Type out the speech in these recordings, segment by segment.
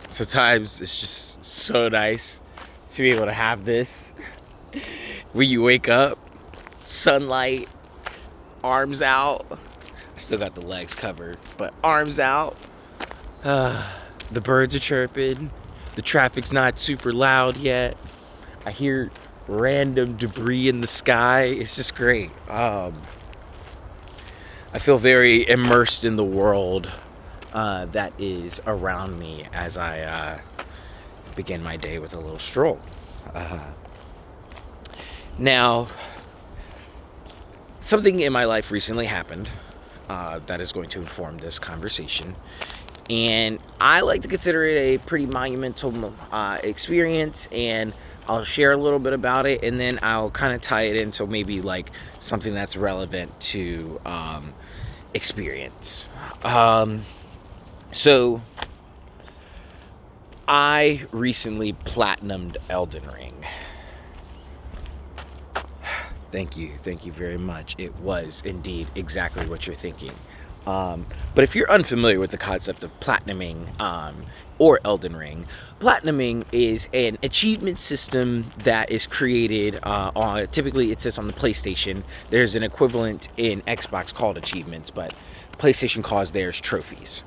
Sometimes it's just so nice to be able to have this. When you wake up, sunlight, arms out. I still got the legs covered, but arms out. The birds are chirping. The traffic's not super loud yet. I hear random debris in the sky. It's just great. I feel very immersed in the world that is around me as I begin my day with a little stroll. Uh, Now, something in my life recently happened that is going to inform this conversation. And I like to consider it a pretty monumental experience, and I'll share a little bit about it, and then I'll kind of tie it into maybe like something that's relevant to experience. So, I recently platinumed Elden Ring. Thank you very much. It was indeed exactly what you're thinking. But if you're unfamiliar with the concept of platinuming or Elden Ring, platinuming is an achievement system that is created typically it sits on the PlayStation. There's an equivalent in Xbox called achievements, but PlayStation calls theirs trophies.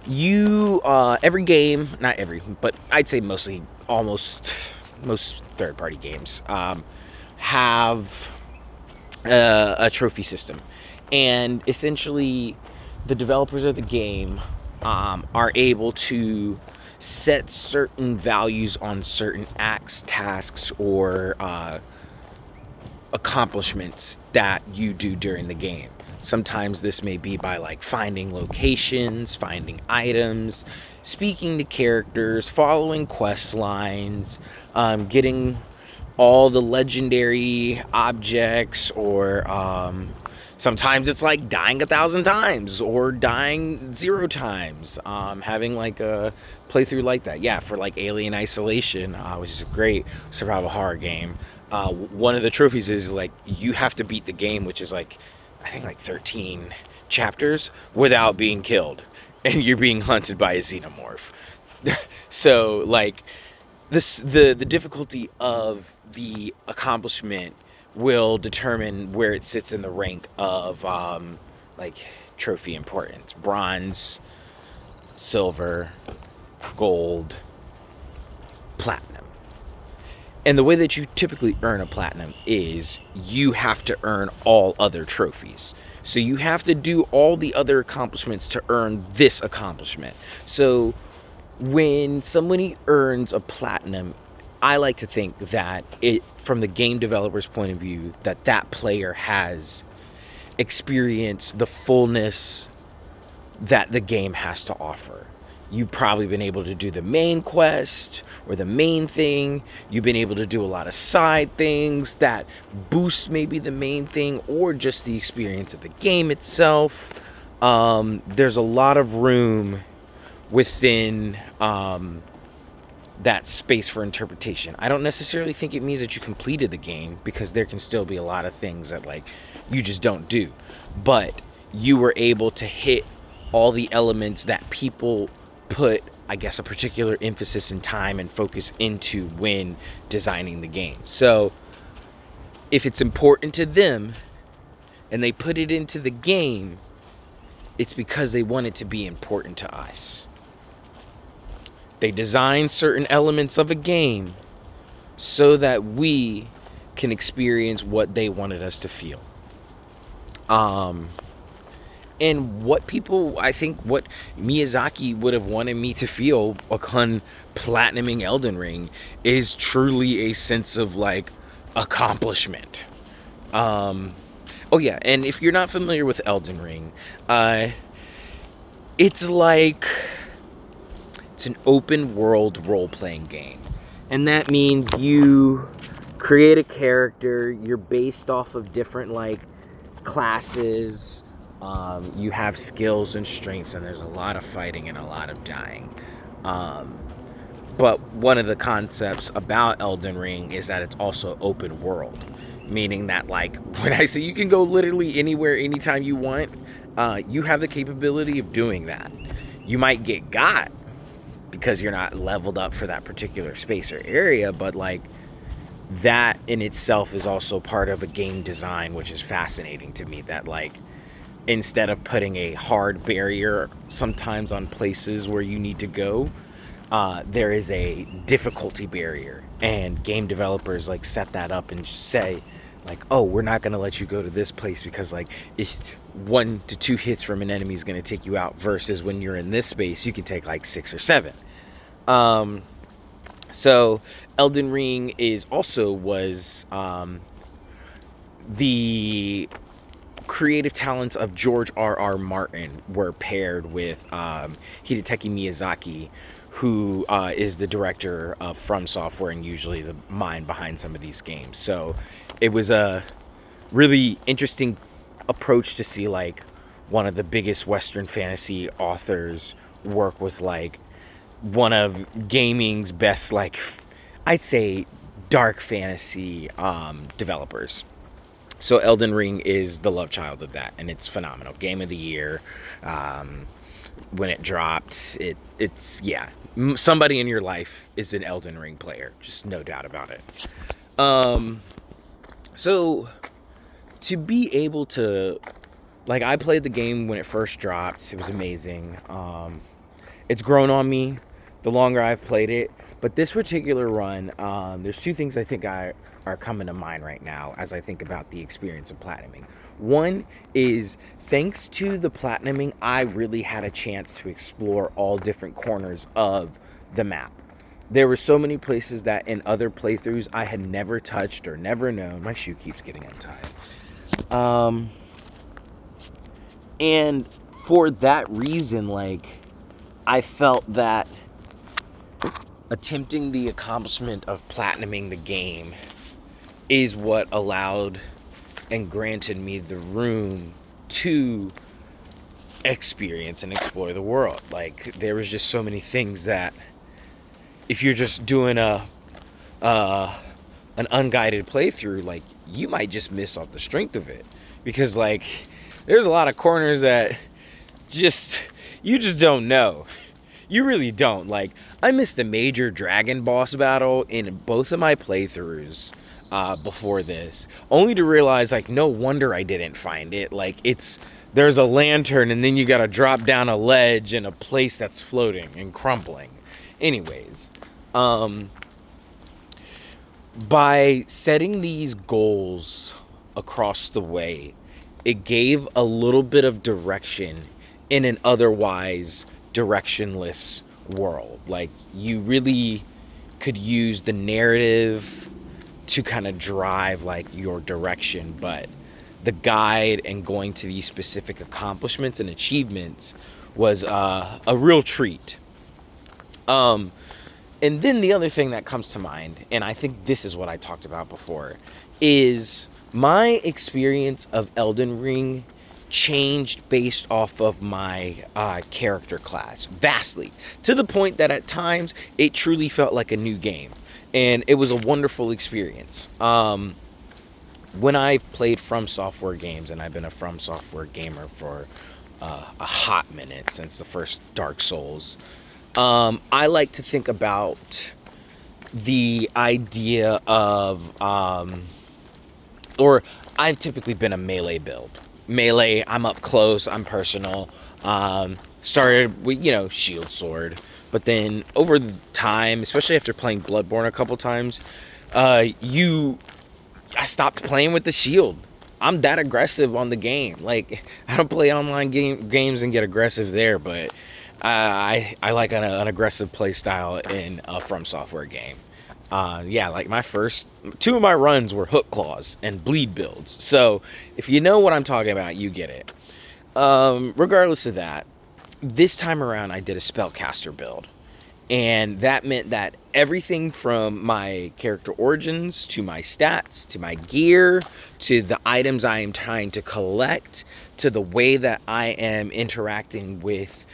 Every game, not every, but I'd say mostly, almost most third-party games have a trophy system, and essentially the developers of the game are able to set certain values on certain acts, tasks, or accomplishments that you do during the game. Sometimes this may be by like finding locations, finding items, speaking to characters, following quest lines, getting all the legendary objects, or sometimes it's like dying 1,000 times or dying 0 times. Having like a playthrough like that, yeah, for like Alien Isolation, which is a great survival horror game. One of the trophies is like you have to beat the game, which is like I think like 13 chapters without being killed, and you're being hunted by a xenomorph. So like the difficulty of the accomplishment will determine where it sits in the rank of like trophy importance: bronze, silver, gold, platinum. And the way that you typically earn a platinum is you have to earn all other trophies. So you have to do all the other accomplishments to earn this accomplishment. So when somebody earns a platinum, I like to think that it, from the game developer's point of view, that that player has experienced the fullness that the game has to offer. You've probably been able to do the main quest or the main thing. You've been able to do a lot of side things that boost maybe the main thing or just the experience of the game itself. There's a lot of room within that space for interpretation. I don't necessarily think it means that you completed the game, because there can still be a lot of things that like you just don't do. But you were able to hit all the elements that people put, I guess, a particular emphasis and time and focus into when designing the game. So if it's important to them and they put it into the game, it's because they want it to be important to us. They design certain elements of a game so that we can experience what they wanted us to feel. And what Miyazaki would have wanted me to feel upon platinuming Elden Ring is truly a sense of like accomplishment. Oh yeah, and if you're not familiar with Elden Ring, it's like it's an open world role-playing game. And that means you create a character, you're based off of different like classes, you have skills and strengths, and there's a lot of fighting and a lot of dying. But one of the concepts about Elden Ring is that it's also open world, meaning that like when I say you can go literally anywhere anytime you want, you have the capability of doing that. You might get got because you're not leveled up for that particular space or area, but like that in itself is also part of a game design, which is fascinating to me, that like instead of putting a hard barrier sometimes on places where you need to go, there is a difficulty barrier, and game developers like set that up and say like, oh, we're not going to let you go to this place because like if 1 to 2 hits from an enemy is going to take you out, versus when you're in this space you can take like 6 or 7. So Elden Ring was the creative talents of George R.R. Martin were paired with Hideteki Miyazaki, who is the director of From Software and usually the mind behind some of these games. So it was a really interesting approach to see like one of the biggest Western fantasy authors work with like one of gaming's best, like I'd say dark fantasy developers. So Elden Ring is the love child of that, and it's phenomenal. Game of the year. When it dropped, it's somebody in your life is an Elden Ring player, just no doubt about it. So to be able to, like, I played the game when it first dropped. It was amazing. It's grown on me the longer I've played it. But this particular run, there's 2 things I think are coming to mind right now as I think about the experience of platinuming. One is, thanks to the platinuming, I really had a chance to explore all different corners of the map. There were so many places that in other playthroughs I had never touched or never known. My shoe keeps getting untied. And for that reason, like, I felt that attempting the accomplishment of platinuming the game is what allowed and granted me the room to experience and explore the world. Like, there was just so many things that if you're just doing an unguided playthrough, like, you might just miss off the strength of it, because like there's a lot of corners that you just don't know. You really don't. Like, I missed a major dragon boss battle in both of my playthroughs before this, only to realize, like, no wonder I didn't find it. Like, there's a lantern, and then you gotta drop down a ledge in a place that's floating and crumbling. Anyways, by setting these goals across the way, it gave a little bit of direction in an otherwise directionless world. Like, you really could use the narrative to kind of drive like your direction, but the guide and going to these specific accomplishments and achievements was a real treat. And then the other thing that comes to mind, and I think this is what I talked about before, is my experience of Elden Ring changed based off of my character class vastly, to the point that at times it truly felt like a new game, and it was a wonderful experience. When I've played From Software games, and I've been a From Software gamer for a hot minute, since the first Dark Souls, I like to think about the idea of, or I've typically been a melee build. Melee, I'm up close, I'm personal. Started with, shield sword. But then over time, especially after playing Bloodborne a couple times, I stopped playing with the shield. I'm that aggressive on the game. Like, I don't play online games and get aggressive there, but I like an aggressive play style in a From Software game. Like my first 2 of my runs were hook claws and bleed builds. So if you know what I'm talking about, you get it. Regardless of that, this time around I did a spellcaster build, and that meant that everything from my character origins to my stats to my gear to the items I am trying to collect to the way that I am interacting with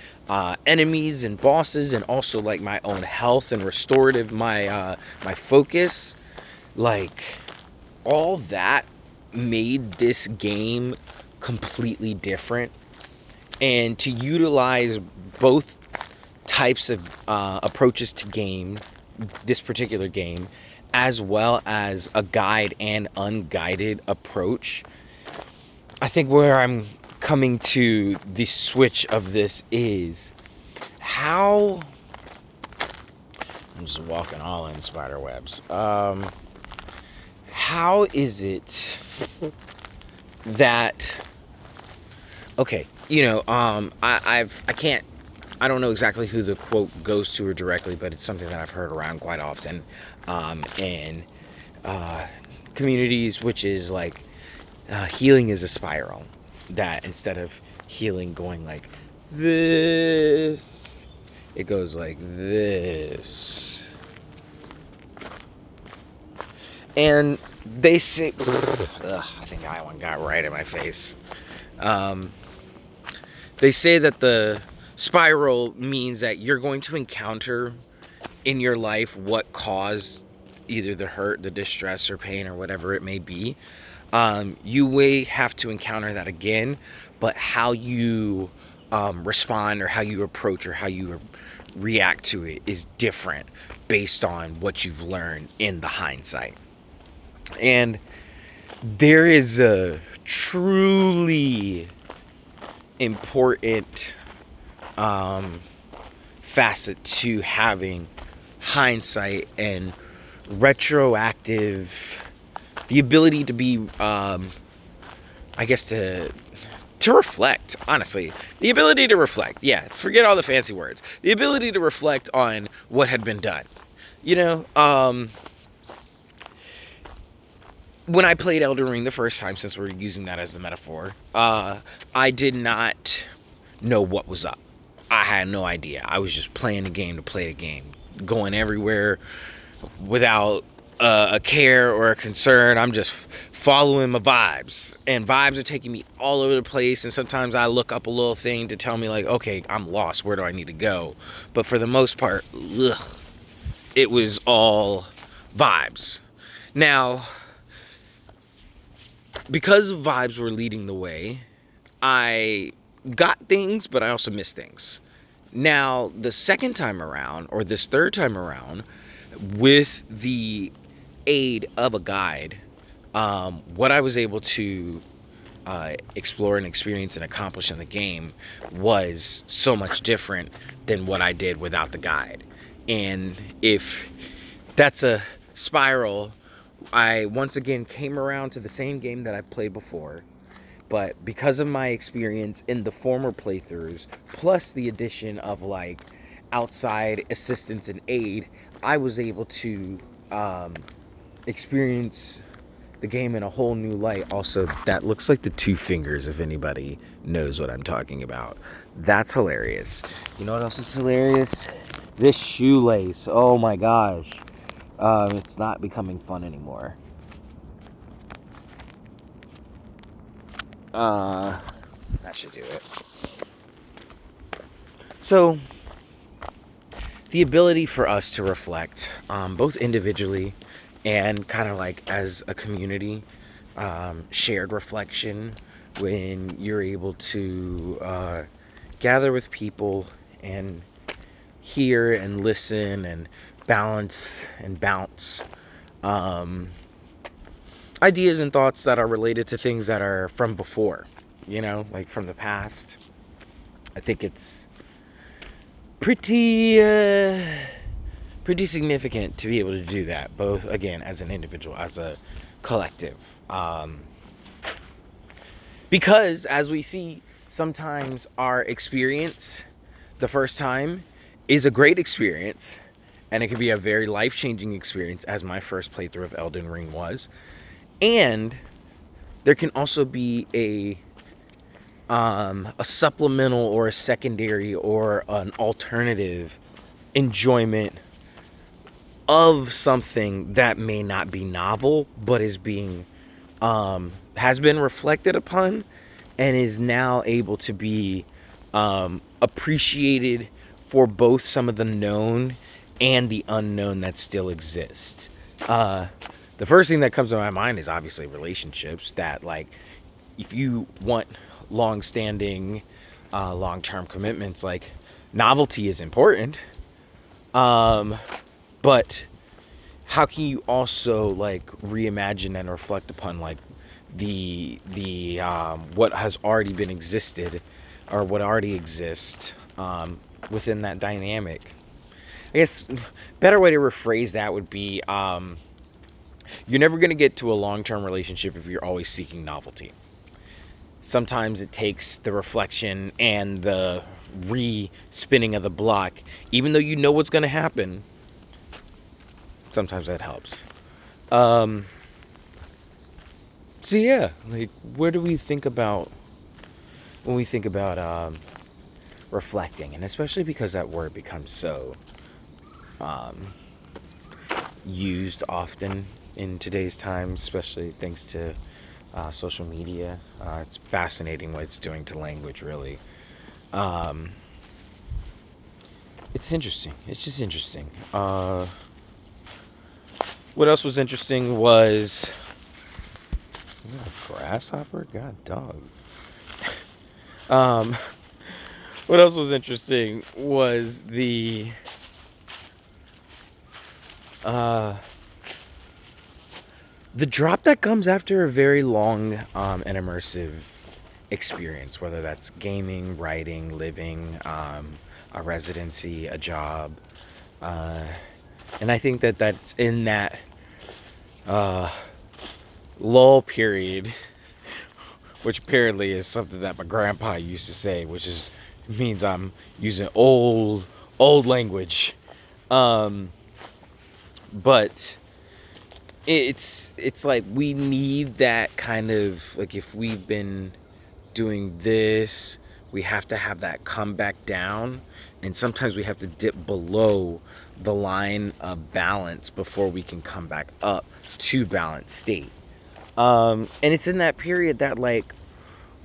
enemies and bosses, and also like my own health and restorative, my focus, like all that made this game completely different. And to utilize both types of approaches to this particular game, as well as a guide and unguided approach. I think where I'm coming to the switch of this is how... I'm just walking all in spider webs. How is it that... Okay, I don't know exactly who the quote goes to or directly, but it's something that I've heard around quite often in communities, which is like healing is a spiral. That instead of healing going like this, it goes like this. And they say, I think that one got right in my face. They say that the spiral means that you're going to encounter in your life what caused either the hurt, the distress, or pain, or whatever it may be. You may have to encounter that again, but how you respond or how you approach or how you react to it is different based on what you've learned in the hindsight. And there is a truly important facet to having hindsight and retroactive, the ability to be to reflect, honestly. The ability to reflect. Yeah, forget all the fancy words. The ability to reflect on what had been done. When I played Elden Ring the first time, since we're using that as the metaphor, I did not know what was up. I had no idea. I was just playing the game to play the game, going everywhere without a care or a concern. I'm just following my vibes, and vibes are taking me all over the place. And sometimes I look up a little thing to tell me like, okay, I'm lost. Where do I need to go? But for the most part, it was all vibes. Now, because vibes were leading the way, I got things, but I also missed things. Now, the second time around, or this third time around, with the aid of a guide, what I was able to explore and experience and accomplish in the game was so much different than what I did without the guide. And if that's a spiral, I once again came around to the same game that I've played before, but because of my experience in the former playthroughs, plus the addition of like outside assistance and aid, I was able to experience the game in a whole new light. Also, that looks like the two fingers, if anybody knows what I'm talking about. That's hilarious. You know what else is hilarious? This shoelace. Oh my gosh. It's not becoming fun anymore. That should do it. So, the ability for us to reflect, both individually and kind of like as a community, shared reflection, when you're able to gather with people and hear and listen and balance and bounce ideas and thoughts that are related to things that are from before, like from the past. I think it's pretty significant to be able to do that, both again as an individual, as a collective, because as we see, sometimes our experience the first time is a great experience, and it can be a very life-changing experience, as my first playthrough of Elden Ring was. And there can also be a supplemental or a secondary or an alternative enjoyment of something that may not be novel, but is being has been reflected upon and is now able to be appreciated for both some of the known and the unknown that still exists. The first thing that comes to my mind is obviously relationships, that like if you want long-standing long-term commitments, like Novelty is important, but how can you also like reimagine and reflect upon like the what has already been existed or what already exists within that dynamic? I guess better way to rephrase that would be you're never going to get to a long-term relationship if you're always seeking novelty. Sometimes it takes the reflection and the re-spinning of the block, even though you know what's going to happen. Sometimes that helps. So yeah, like, what do we think about when we think about reflecting, and especially because that word becomes so used often in today's times, especially thanks to social media. It's fascinating what it's doing to language, really. It's interesting. It's just interesting. What else was interesting was a grasshopper. God, dog. Um, what else was interesting was the drop that comes after a very long and immersive experience, whether that's gaming, writing, living, a residency, a job. And I think that that's in that lull period, which apparently is something that my grandpa used to say, which is means I'm using old language. But it's like we need that kind of like, if we've been doing this, we have to have that come back down, and sometimes we have to dip below the line of balance before we can come back up to balanced state. And it's in that period that like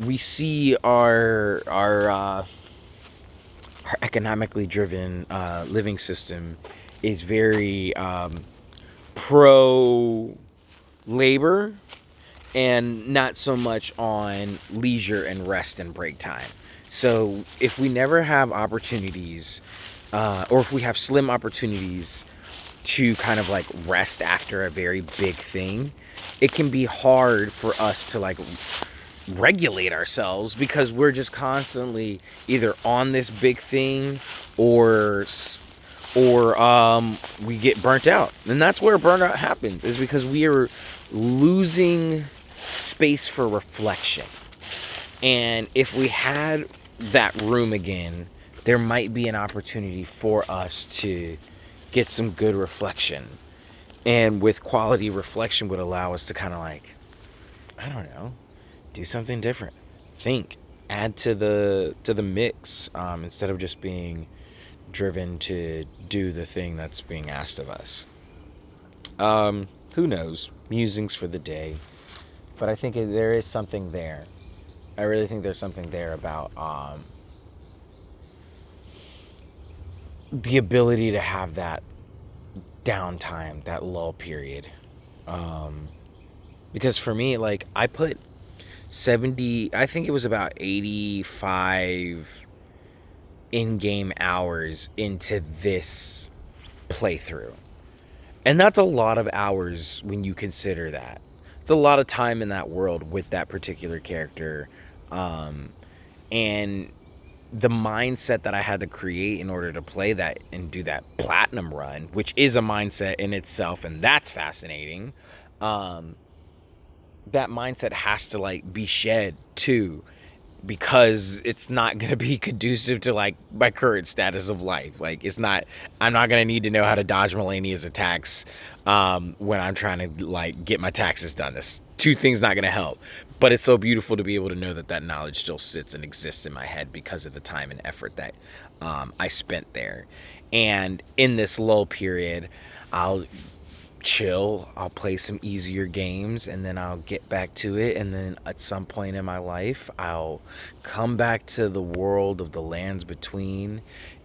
we see our economically driven living system is very pro labor and not so much on leisure and rest and break time. So if we never have opportunities, or if we have slim opportunities to kind of like rest after a very big thing, it can be hard for us to like regulate ourselves because we're just constantly either on this big thing or we get burnt out. And that's where burnout happens, is because we are losing space for reflection. And if we had that room again, there might be an opportunity for us to get some good reflection. And with quality reflection would allow us to kind of like, I don't know, do something different. Think, add to the mix, instead of just being driven to do the thing that's being asked of us. Who knows? Musings for the day. But I think there is something there. I really think there's something there about the ability to have that downtime, that lull period. Because for me, like, I put 70, I think it was about 85 in-game hours into this playthrough. And that's a lot of hours when you consider that. It's a lot of time in that world with that particular character. And the mindset that I had to create in order to play that and do that platinum run, which is a mindset in itself, and that's fascinating. That mindset has to like be shed too, because it's not going to be conducive to like my current status of life. Like, I'm not going to need to know how to dodge Melania's attacks when I'm trying to like get my taxes done. This two things not going to help. But it's so beautiful to be able to know that that knowledge still sits and exists in my head because of the time and effort that I spent there. And in this lull period, I'll chill, I'll play some easier games, and then I'll get back to it. And then at some point in my life, I'll come back to the world of the lands between,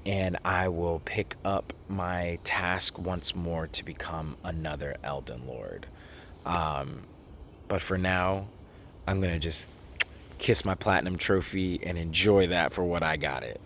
and I will pick up my task once more to become another Elden Lord. But for now, I'm gonna just kiss my platinum trophy and enjoy that for what I got it.